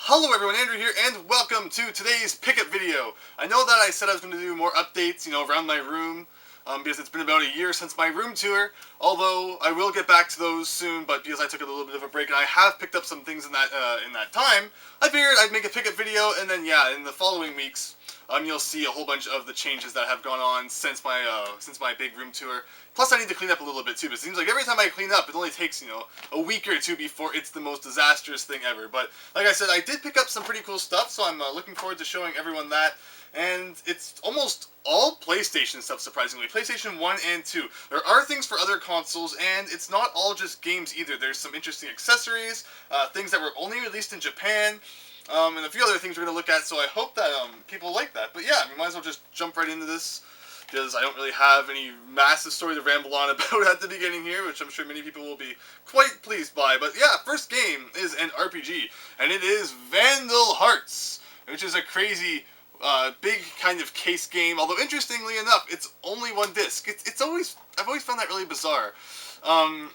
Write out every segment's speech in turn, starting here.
Hello everyone, Andrew here, and welcome to today's pickup video. I know that I said I was going to do more updates, around my room, because it's been about a year since my room tour, although I will get back to those soon, but because I took a little bit of a break and I have picked up some things in that time, I figured I'd make a pickup video, and then yeah, in the following weeks, you'll see a whole bunch of the changes that have gone on since my big room tour. Plus, I need to clean up a little bit too, but it seems like every time I clean up, it only takes, a week or two before it's the most disastrous thing ever. But, like I said, I did pick up some pretty cool stuff, so I'm looking forward to showing everyone that. And it's almost all PlayStation stuff, surprisingly. PlayStation 1 and 2. There are things for other consoles, and it's not all just games either. There's some interesting accessories, things that were only released in Japan, and a few other things we're going to look at, so I hope that people like that. But yeah, we might as well just jump right into this, because I don't really have any massive story to ramble on about at the beginning here, which I'm sure many people will be quite pleased by. But yeah, first game is an RPG, and it is Vandal Hearts, which is a crazy, big kind of case game, although interestingly enough, it's only one disc. I've always found that really bizarre.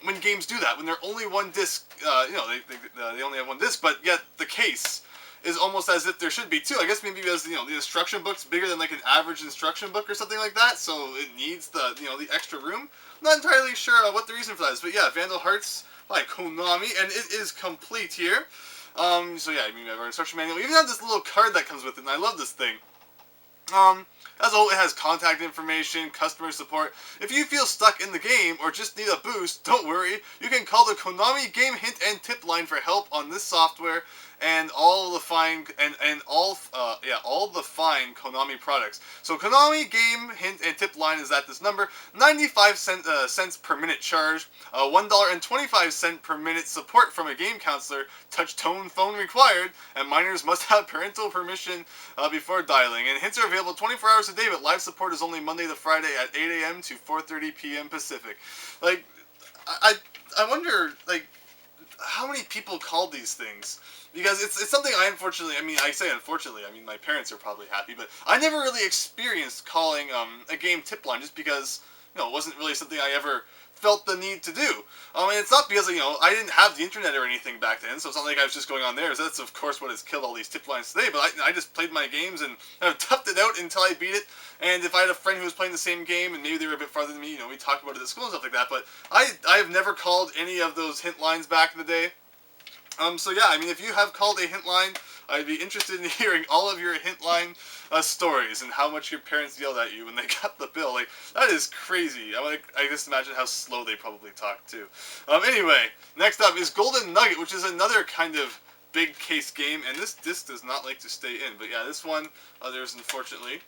When games do that, when they're only one disc, they only have one disc, but yet the case is almost as if there should be two. I guess maybe because, the instruction book's bigger than like an average instruction book or something like that, so it needs the, the extra room. I'm not entirely sure what the reason for that is, but yeah, Vandal Hearts by Konami, and it is complete here. So yeah, we have our instruction manual. We even have this little card that comes with it, and I love this thing. As a whole, it has contact information, customer support. If you feel stuck in the game or just need a boost, don't worry. You can call the Konami Game Hint and Tip line for help on this software and all the fine all the fine Konami products. So Konami Game Hint and Tip line is at this number: 95 cents per minute charge, $1.25 per minute support from a game counselor, touch tone phone required, and minors must have parental permission before dialing. And hints are available 24 hours a day, but live support is only Monday to Friday at 8 a.m. to 4:30 p.m. Pacific. Like, I wonder, like, how many people called these things? Because it's something I say unfortunately, my parents are probably happy, but I never really experienced calling a game tip line just because, it wasn't really something I ever felt the need to do. And it's not because, I didn't have the internet or anything back then, so it's not like I was just going on there. So that's, of course, what has killed all these tip lines today, but I just played my games and I've toughed it out until I beat it, and if I had a friend who was playing the same game and maybe they were a bit farther than me, we talked about it at school and stuff like that, but I have never called any of those hint lines back in the day. So yeah, if you have called a hint line, I'd be interested in hearing all of your hint line stories and how much your parents yelled at you when they got the bill. Like, that is crazy. I just imagine how slow they probably talk too. Anyway, next up is Golden Nugget, which is another kind of big case game, and this disc does not like to stay in. But yeah, this one, there's unfortunately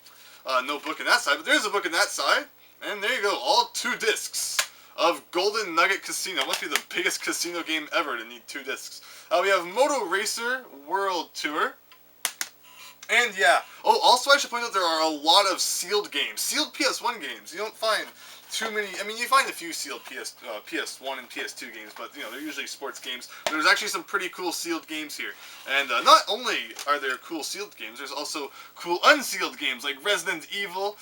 no book in that side, but there's a book in that side, and there you go, all 2 discs of Golden Nugget Casino. Must be the biggest casino game ever to need 2 discs. We have Moto Racer World Tour. And yeah, also I should point out there are a lot of sealed games. Sealed PS1 games. You don't find too many. You find a few sealed PS1 and PS2 games, but they're usually sports games. There's actually some pretty cool sealed games here. And not only are there cool sealed games, there's also cool unsealed games like Resident Evil,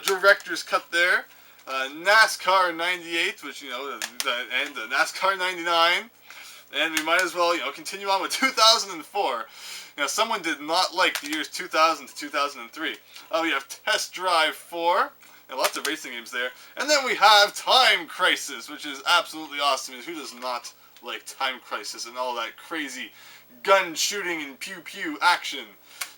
Director's Cut there, NASCAR 98, which, and NASCAR 99. And we might as well, continue on with 2004. Someone did not like the years 2000 to 2003. We have Test Drive 4. And lots of racing games there. And then we have Time Crisis, which is absolutely awesome. Who does not like Time Crisis and all that crazy gun shooting and pew-pew action?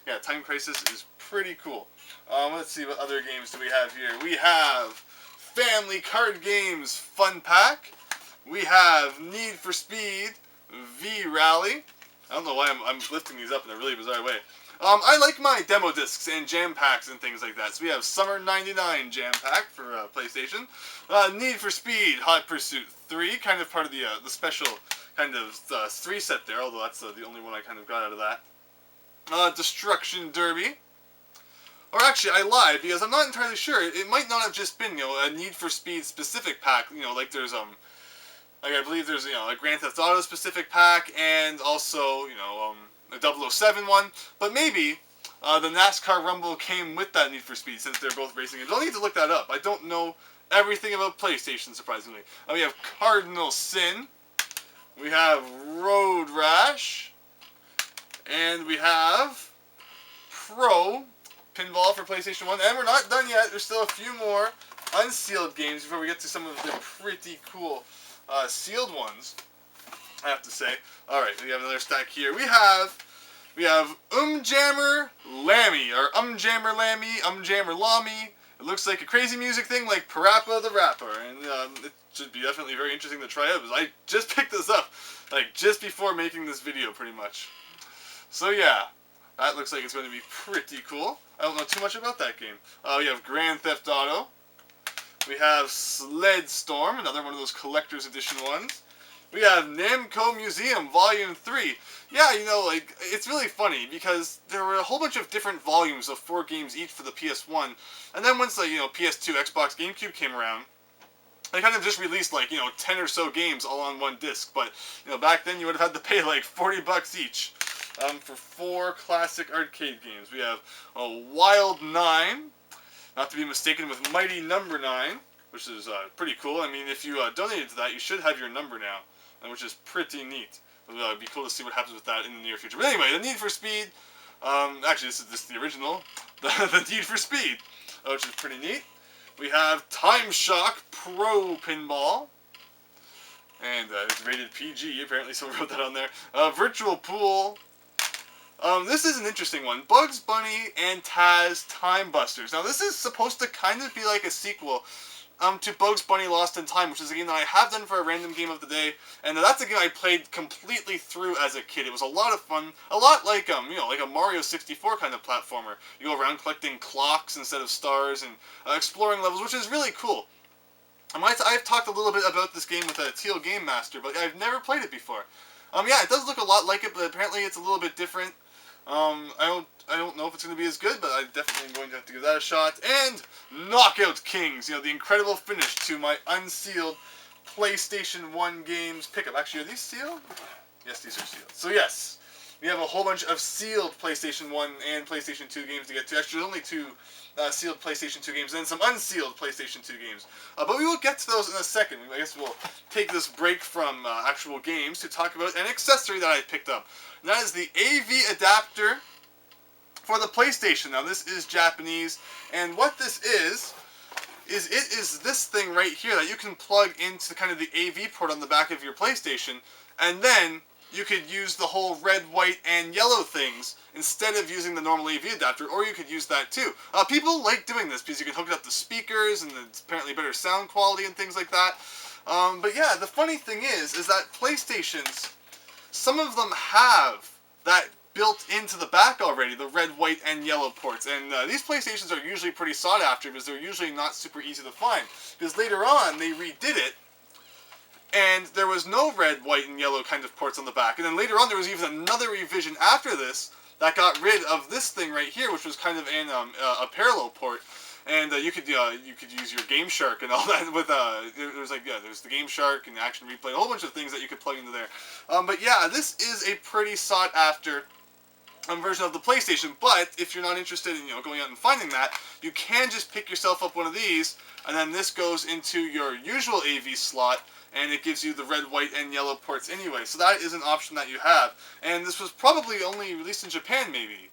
Yeah, Time Crisis is pretty cool. Let's see, what other games do we have here? We have Family Card Games Fun Pack. We have Need for Speed V-Rally. I don't know why I'm lifting these up in a really bizarre way. I like my demo discs and jam packs and things like that. So we have Summer 99 jam pack for PlayStation. Need for Speed Hot Pursuit 3, kind of part of the special kind of 3 set there, although that's the only one I kind of got out of that. Destruction Derby. Or actually, I lied, because I'm not entirely sure. It might not have just been, a Need for Speed specific pack. Like there's, I believe there's, a Grand Theft Auto specific pack, and also, a 007 one. But maybe the NASCAR Rumble came with that Need for Speed, since they're both racing games. I'll need to look that up. I don't know everything about PlayStation, surprisingly. We have Cardinal Sin. We have Road Rash. And we have Pro Pinball for PlayStation 1. And we're not done yet. There's still a few more unsealed games before we get to some of the pretty cool sealed ones, I have to say. Alright, we have another stack here. We have Jammer Lammy, or Jammer Lammy, Jammer Lamy. It looks like a crazy music thing like Parappa the Rapper, and it should be definitely very interesting to try out, because I just picked this up, like, just before making this video, pretty much. So yeah, that looks like it's going to be pretty cool. I don't know too much about that game. We have Grand Theft Auto. We have Sled Storm, another one of those collector's edition ones. We have Namco Museum Volume 3. Yeah, you know, like, it's really funny because there were a whole bunch of different volumes of 4 games each for the PS1. And then once, like, you know, PS2, Xbox, GameCube came around, they kind of just released, like, you know, 10 or so games all on one disc. But, you know, back then you would have had to pay, like, 40 bucks each for 4 classic arcade games. We have Wild 9, not to be mistaken with Mighty Number 9, which is pretty cool. I mean, if you donated to that, you should have your number now, which is pretty neat. It'd be cool to see what happens with that in the near future. But anyway, the Need for Speed, actually this is the original, the Need for Speed, which is pretty neat. We have Time Shock Pro Pinball, and it's rated PG, apparently someone wrote that on there. Virtual Pool. This is an interesting one. Bugs Bunny and Taz Time Busters. Now this is supposed to kind of be like a sequel to Bugs Bunny Lost in Time, which is a game that I have done for a random game of the day, and that's a game I played completely through as a kid. It was a lot of fun, a lot like you know, like a Mario 64 kind of platformer. You go around collecting clocks instead of stars and exploring levels, which is really cool. I've talked a little bit about this game with a Teal Game Master, but I've never played it before. Yeah, it does look a lot like it, but apparently it's a little bit different. I don't know if it's going to be as good, but I definitely am going to have to give that a shot. And Knockout Kings, you know, the incredible finish to my unsealed PlayStation 1 games pickup. Actually, are these sealed? Yes, these are sealed. So yes, we have a whole bunch of sealed PlayStation 1 and PlayStation 2 games to get to. Actually, there's only 2 sealed PlayStation 2 games, and then some unsealed PlayStation 2 games. But we will get to those in a second. I guess we'll take this break from actual games to talk about an accessory that I picked up. And that is the AV adapter for the PlayStation. Now, this is Japanese, and what this is this thing right here that you can plug into kind of the AV port on the back of your PlayStation, and then you could use the whole red, white, and yellow things instead of using the normal AV adapter, or you could use that too. People like doing this because you can hook it up to speakers, and it's apparently better sound quality and things like that. But yeah, the funny thing is that PlayStations, some of them have that built into the back already, the red, white, and yellow ports. And these PlayStations are usually pretty sought after because they're usually not super easy to find. Because later on, they redid it, and there was no red, white, and yellow kind of ports on the back. And then later on, there was even another revision after this that got rid of this thing right here, which was kind of a parallel port. And you could use your Game Shark and all that with there's the Game Shark and Action Replay, a whole bunch of things that you could plug into there. But yeah, this is a pretty sought after version of the PlayStation. But if you're not interested in going out and finding that, you can just pick yourself up one of these, and then this goes into your usual AV slot, and it gives you the red, white, and yellow ports anyway. So that is an option that you have. And this was probably only released in Japan, maybe.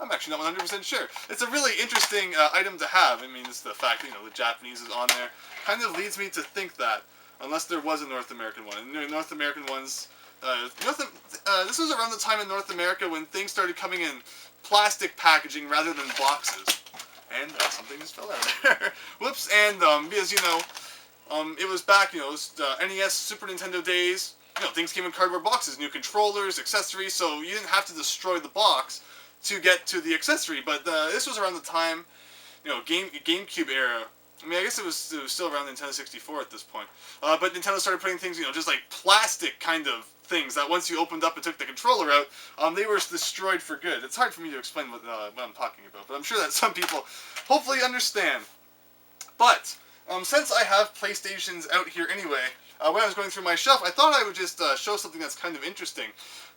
I'm actually not 100% sure. It's a really interesting item to have. I mean, it's the fact that, the Japanese is on there. Kind of leads me to think that, unless there was a North American one. And North American ones, this was around the time in North America when things started coming in plastic packaging rather than boxes. And something just fell out of there. Whoops. And because, it was back, it was NES, Super Nintendo days. Things came in cardboard boxes, new controllers, accessories, so you didn't have to destroy the box to get to the accessory. But this was around the time, GameCube era. I mean, I guess it was still around Nintendo 64 at this point. But Nintendo started putting things, just like plastic kind of things that once you opened up and took the controller out, they were destroyed for good. It's hard for me to explain what I'm talking about, but I'm sure that some people hopefully understand. But since I have PlayStations out here anyway, when I was going through my shelf, I thought I would just show something that's kind of interesting.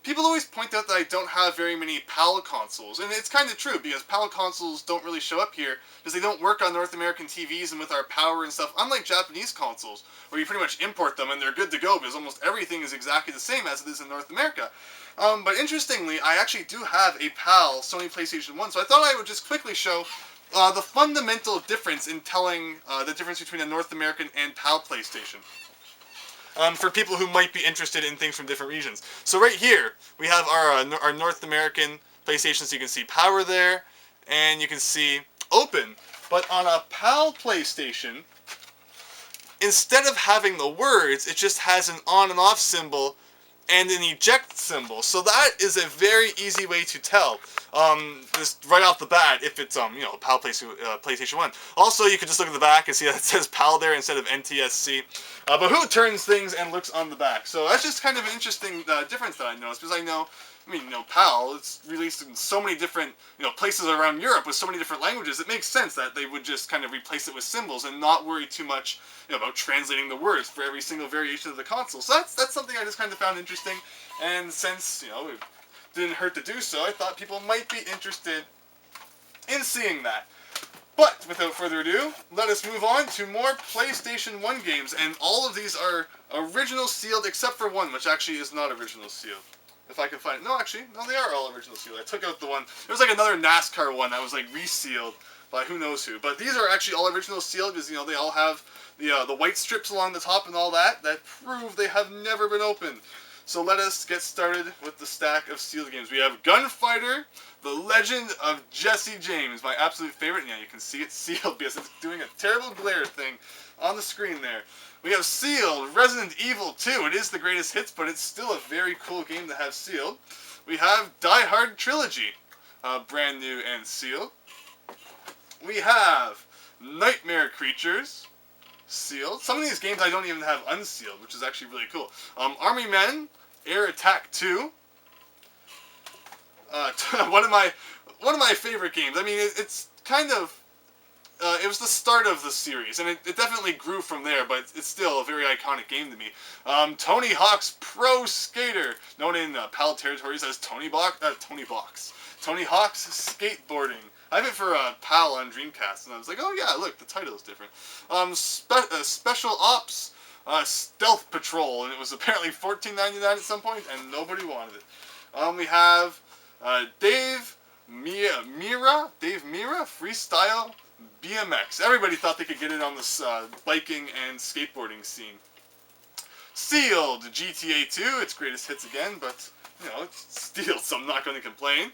People always point out that I don't have very many PAL consoles, and it's kind of true, because PAL consoles don't really show up here, because they don't work on North American TVs and with our power and stuff, unlike Japanese consoles, where you pretty much import them and they're good to go, because almost everything is exactly the same as it is in North America. But interestingly, I actually do have a PAL Sony PlayStation 1, so I thought I would just quickly show the fundamental difference in telling the difference between a North American and PAL PlayStation. For people who might be interested in things from different regions. So right here, we have our North American PlayStation, so you can see power there, and you can see open. But on a PAL PlayStation, instead of having the words, it just has an on and off symbol and an eject symbol. So that is a very easy way to tell, just right off the bat, if it's you know, PAL PlayStation 1. Also, you can just look at the back and see that it says PAL there instead of NTSC. But who turns things and looks on the back? So that's just kind of an interesting difference that I noticed, because I know, you know, PAL, it's released in so many different, you know, places around Europe with so many different languages. It makes sense that they would just kind of replace it with symbols and not worry too much, you know, about translating the words for every single variation of the console. So that's something I just kind of found interesting. And since, you know, it didn't hurt to do so, I thought people might be interested in seeing that. But without further ado, let us move on to more PlayStation 1 games. And all of these are original sealed, except for one, which actually is not original sealed. If I can find it. No, actually, no, they are all original sealed. I took out the one. There was like another NASCAR one that was like resealed by who knows who. But these are actually all original sealed, because, you know, they all have the white strips along the top and all that prove they have never been opened. So let us get started with the stack of sealed games. We have Gunfighter, The Legend of Jesse James, my absolute favorite. And yeah, you can see it sealed because it's doing a terrible glare thing on the screen there. We have sealed Resident Evil 2. It is the greatest hits, but it's still a very cool game to have sealed. We have Die Hard Trilogy, brand new and sealed. We have Nightmare Creatures, sealed. Some of these games I don't even have unsealed, which is actually really cool. Army Men, Air Attack 2. One of my favorite games. I mean, it's kind of it was the start of the series, and it definitely grew from there, but it's still a very iconic game to me. Tony Hawk's Pro Skater, known in PAL territories as Tony Hawk's Skateboarding. I have it for PAL on Dreamcast, and I was like, oh yeah, look, the title is different. Special Ops Stealth Patrol, and it was apparently $14.99 at some point, and nobody wanted it. We have Dave Mira, Freestyle BMX. Everybody thought they could get it on this biking and skateboarding scene. Sealed GTA 2, its greatest hits again, but, you know, it's sealed, so I'm not going to complain.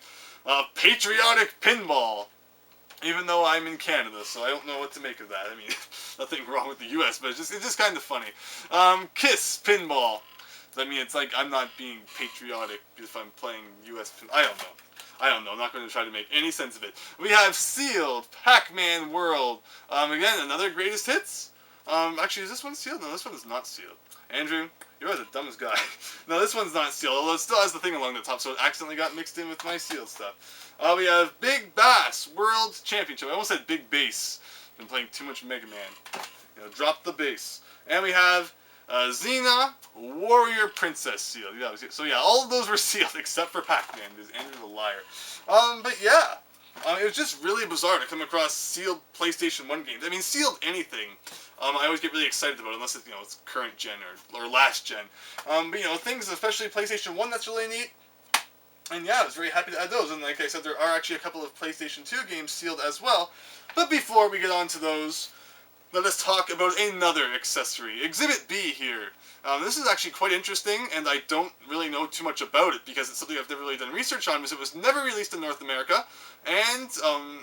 Patriotic Pinball, even though I'm in Canada, so I don't know what to make of that. I mean, nothing wrong with the US, but it's just kind of funny. Kiss Pinball. I mean, it's like I'm not being patriotic if I'm playing US Pinball. I don't know. I'm not going to try to make any sense of it. We have sealed Pac-Man World. Again, another greatest hits. Actually, is this one sealed? No, this one is not sealed. Andrew, you're the dumbest guy. No, this one's not sealed, although it still has the thing along the top, so it accidentally got mixed in with my sealed stuff. We have Big Bass World Championship. I almost said Big Bass. Been playing too much Mega Man. You know, drop the bass. And we have Xena Warrior Princess sealed. Yeah, so yeah, all of those were sealed except for Pac-Man, because Andrew's a liar. But yeah, it was just really bizarre to come across sealed PlayStation 1 games. I mean, sealed anything, I always get really excited about it, unless it's, you know, it's current gen or last gen. But, you know, things, especially PlayStation 1, that's really neat. And yeah, I was very happy to add those. And like I said, there are actually a couple of PlayStation 2 games sealed as well. But before we get on to those, let us talk about another accessory. Exhibit B here. This is actually quite interesting, and I don't really know too much about it because it's something I've never really done research on, because it was never released in North America, and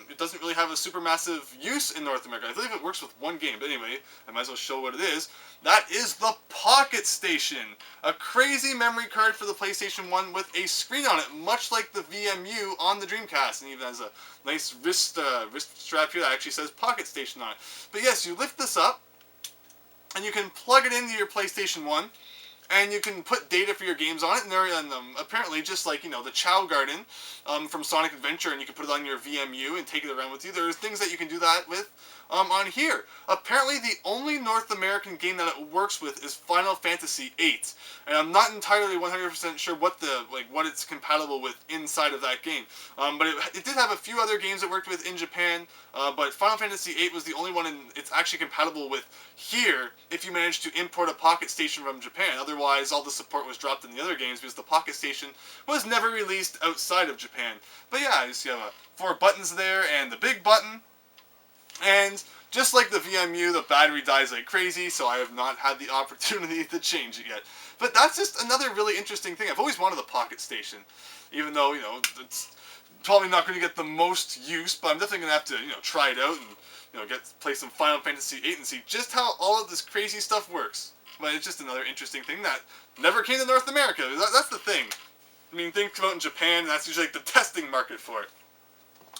it doesn't really have a supermassive use in North America. I believe it works with one game, but anyway, I might as well show what it is. That is the PocketStation, a crazy memory card for the PlayStation 1 with a screen on it, much like the VMU on the Dreamcast, and even has a nice wrist strap here that actually says PocketStation on it. But yes, you lift this up, and you can plug it into your PlayStation 1, and you can put data for your games on it, and they're apparently just like, the Chow Garden from Sonic Adventure, and you can put it on your VMU and take it around with you. There's things that you can do that with on here. Apparently, the only North American game that it works with is Final Fantasy VIII, and I'm not entirely 100% sure what it's compatible with inside of that game. But it did have a few other games it worked with in Japan, but Final Fantasy VIII was the only one it's actually compatible with here if you manage to import a PocketStation from Japan. Otherwise, all the support was dropped in the other games because the PocketStation was never released outside of Japan. But yeah, you see you have 4 buttons there and the big button. And just like the VMU, the battery dies like crazy, so I have not had the opportunity to change it yet. But that's just another really interesting thing. I've always wanted the PocketStation, even though, it's probably not going to get the most use, but I'm definitely going to have to, try it out and, play some Final Fantasy VIII and see just how all of this crazy stuff works. But it's just another interesting thing that never came to North America. That's the thing. I mean, things come out in Japan, and that's usually like the testing market for it.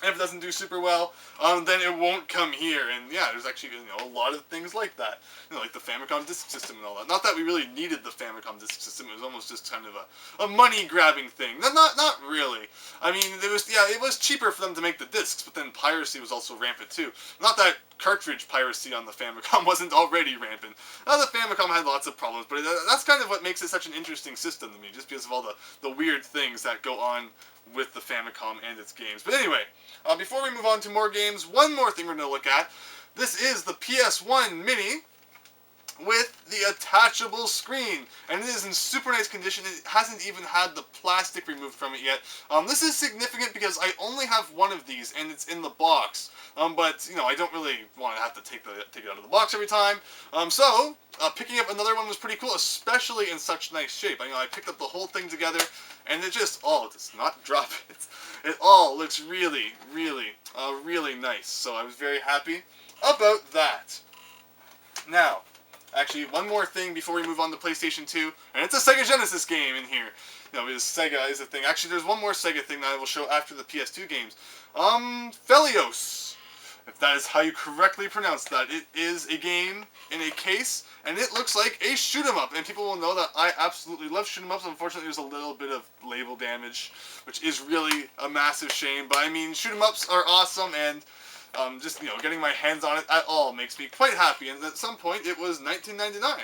And if it doesn't do super well, then it won't come here. And yeah, there's actually a lot of things like that. Like the Famicom Disk System and all that. Not that we really needed the Famicom Disk System. It was almost just kind of a money-grabbing thing. Not really. I mean, it was cheaper for them to make the discs, but then piracy was also rampant too. Not that cartridge piracy on the Famicom wasn't already rampant. The Famicom had lots of problems, but that's kind of what makes it such an interesting system to me, just because of all the weird things that go on with the Famicom and its games. But anyway, before we move on to more games, one more thing we're going to look at. This is the PS1 Mini with the attachable screen, and it is in super nice condition. It hasn't even had the plastic removed from it yet. This is significant because I only have one of these, and it's in the box. But I don't really want to have to take it out of the box every time. So picking up another one was pretty cool, especially in such nice shape. I picked up the whole thing together, and it just does not drop. It all looks really, really, really nice. So I was very happy about that. Now, actually, one more thing before we move on to PlayStation 2, and it's a Sega Genesis game in here. Because Sega is a thing. Actually, there's one more Sega thing that I will show after the PS2 games. Felios. If that is how you correctly pronounce that. It is a game in a case, and it looks like a shoot-'em-up. And people will know that I absolutely love shoot-'em-ups. Unfortunately, there's a little bit of label damage, which is really a massive shame. But I mean, shoot-'em-ups are awesome, and just getting my hands on it at all makes me quite happy. And at some point, it was $19.99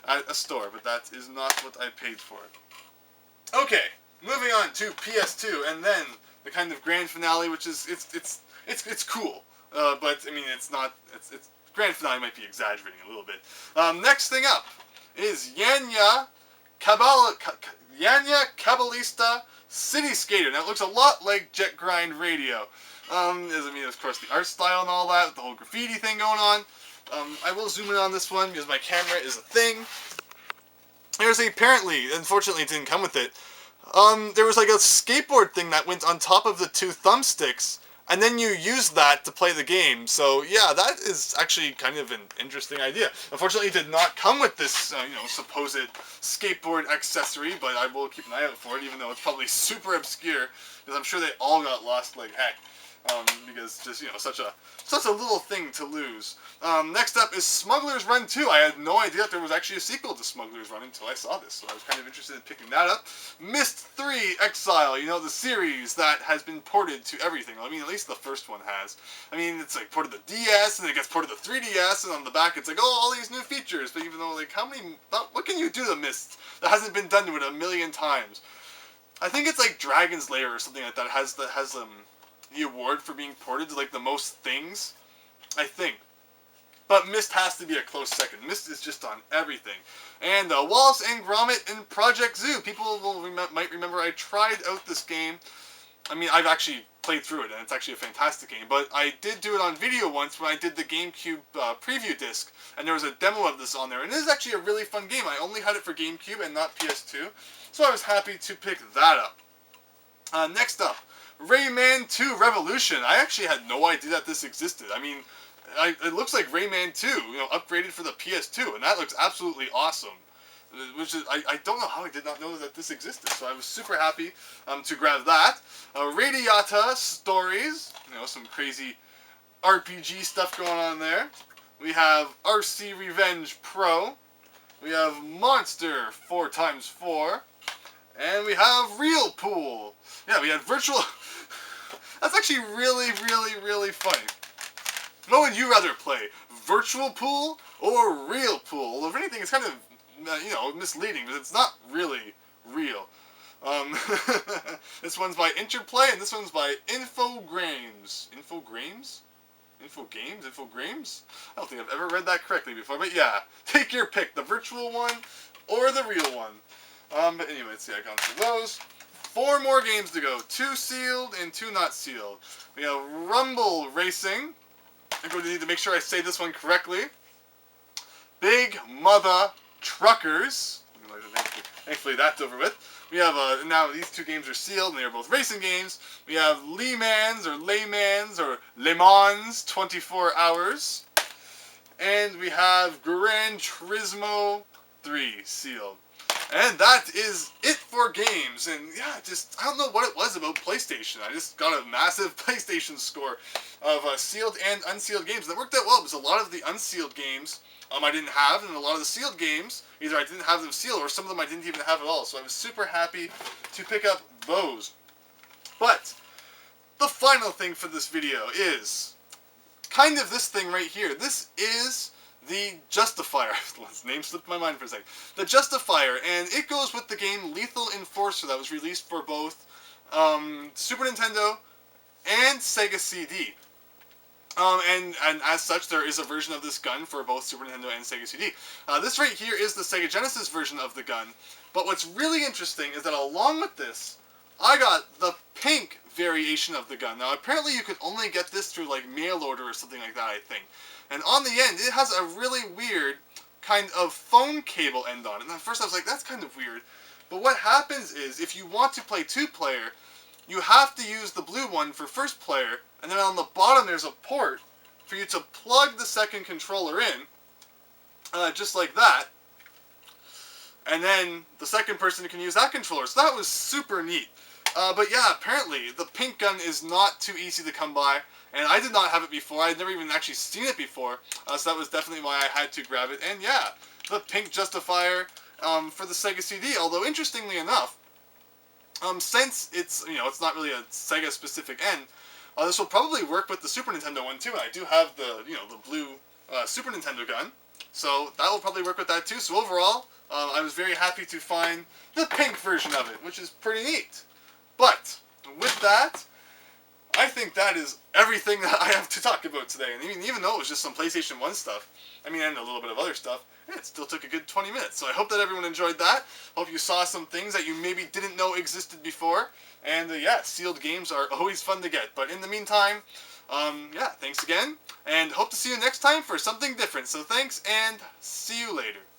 at a store, but that is not what I paid for it. Okay, moving on to PS2, and then the kind of grand finale, which is it's cool. But I mean, it's grand finale might be exaggerating a little bit. Next thing up is Xena Cabalista City Skater. Now it looks a lot like Jet Grind Radio. Of course, the art style and all that, with the whole graffiti thing going on. I will zoom in on this one because my camera is a thing. Unfortunately, it didn't come with it. There was like a skateboard thing that went on top of the 2 thumbsticks. And then you use that to play the game. So yeah, that is actually kind of an interesting idea. Unfortunately, it did not come with this, supposed skateboard accessory, but I will keep an eye out for it, even though it's probably super obscure, because I'm sure they all got lost like heck. Because just, such a little thing to lose. Next up is Smuggler's Run 2. I had no idea that there was actually a sequel to Smuggler's Run until I saw this, so I was kind of interested in picking that up. Myst 3 Exile, the series that has been ported to everything. I mean, at least the first one has. I mean, it's like ported to the DS, and then it gets ported to 3DS, and on the back it's like, oh, all these new features. But even though, what can you do to Myst that hasn't been done to it a million times? I think it's like Dragon's Lair or something like that has the award for being ported to the most things, I think. But Myst has to be a close second. Myst is just on everything. And Wallace and Gromit and Project Zoo. People might remember I tried out this game. I mean, I've actually played through it, and it's actually a fantastic game. But I did do it on video once when I did the GameCube preview disc, and there was a demo of this on there. And it is actually a really fun game. I only had it for GameCube and not PS2, so I was happy to pick that up. Next up, Rayman 2 Revolution. I actually had no idea that this existed. I mean, it looks like Rayman 2, upgraded for the PS2, and that looks absolutely awesome. Which is, I don't know how I did not know that this existed, so I was super happy to grab that. Radiata Stories, some crazy RPG stuff going on there. We have RC Revenge Pro, We have Monster 4x4. And we have Real Pool. Yeah, we had virtual... That's actually really, really, really funny. What would you rather play? Virtual Pool or Real Pool? Well, if anything, it's kind of, misleading, but it's not really real. This one's by Interplay, and this one's by Infogrames. Infogrames? Infogames? Infogrames? I don't think I've ever read that correctly before, but yeah. Take your pick, the virtual one or the real one. But anyway, let's see, I got through those. 4 more games to go. 2 sealed and 2 not sealed. We have Rumble Racing. I'm going to need to make sure I say this one correctly. Big Mother Truckers. Thankfully that's over with. We have, now these 2 games are sealed, and they are both racing games. We have Le Mans Le Mans 24 Hours. And we have Gran Turismo 3 sealed. And that is it for games. And yeah, I don't know what it was about PlayStation. I just got a massive PlayStation score of sealed and unsealed games. And that worked out well, because a lot of the unsealed games I didn't have, and a lot of the sealed games, either I didn't have them sealed, or some of them I didn't even have at all. So I was super happy to pick up those. But the final thing for this video is kind of this thing right here. This is the Justifier. Name slipped my mind for a second. The Justifier, and it goes with the game Lethal Enforcer that was released for both Super Nintendo and Sega CD. And as such, there is a version of this gun for both Super Nintendo and Sega CD. This right here is the Sega Genesis version of the gun. But what's really interesting is that along with this, I got the pink variation of the gun. Now, apparently you could only get this through, like, mail order or something like that, I think. And on the end, it has a really weird kind of phone cable end on it. And at first I was like, that's kind of weird. But what happens is, if you want to play 2-player, you have to use the blue one for first player, and then on the bottom there's a port for you to plug the second controller in, just like that. And then the second person can use that controller. So that was super neat. But yeah, apparently the pink gun is not too easy to come by. And I did not have it before. I had never even actually seen it before. So that was definitely why I had to grab it. And yeah, the pink Justifier for the Sega CD. Although interestingly enough, since it's it's not really a Sega specific end, this will probably work with the Super Nintendo one too. And I do have the the blue Super Nintendo gun, so that will probably work with that too. So overall, I was very happy to find the pink version of it, which is pretty neat. But with that, I think that is everything that I have to talk about today. And even though it was just some PlayStation 1 stuff, and a little bit of other stuff, it still took a good 20 minutes. So I hope that everyone enjoyed that. Hope you saw some things that you maybe didn't know existed before. And yeah, sealed games are always fun to get. But in the meantime, yeah, thanks again. And hope to see you next time for something different. So thanks, and see you later.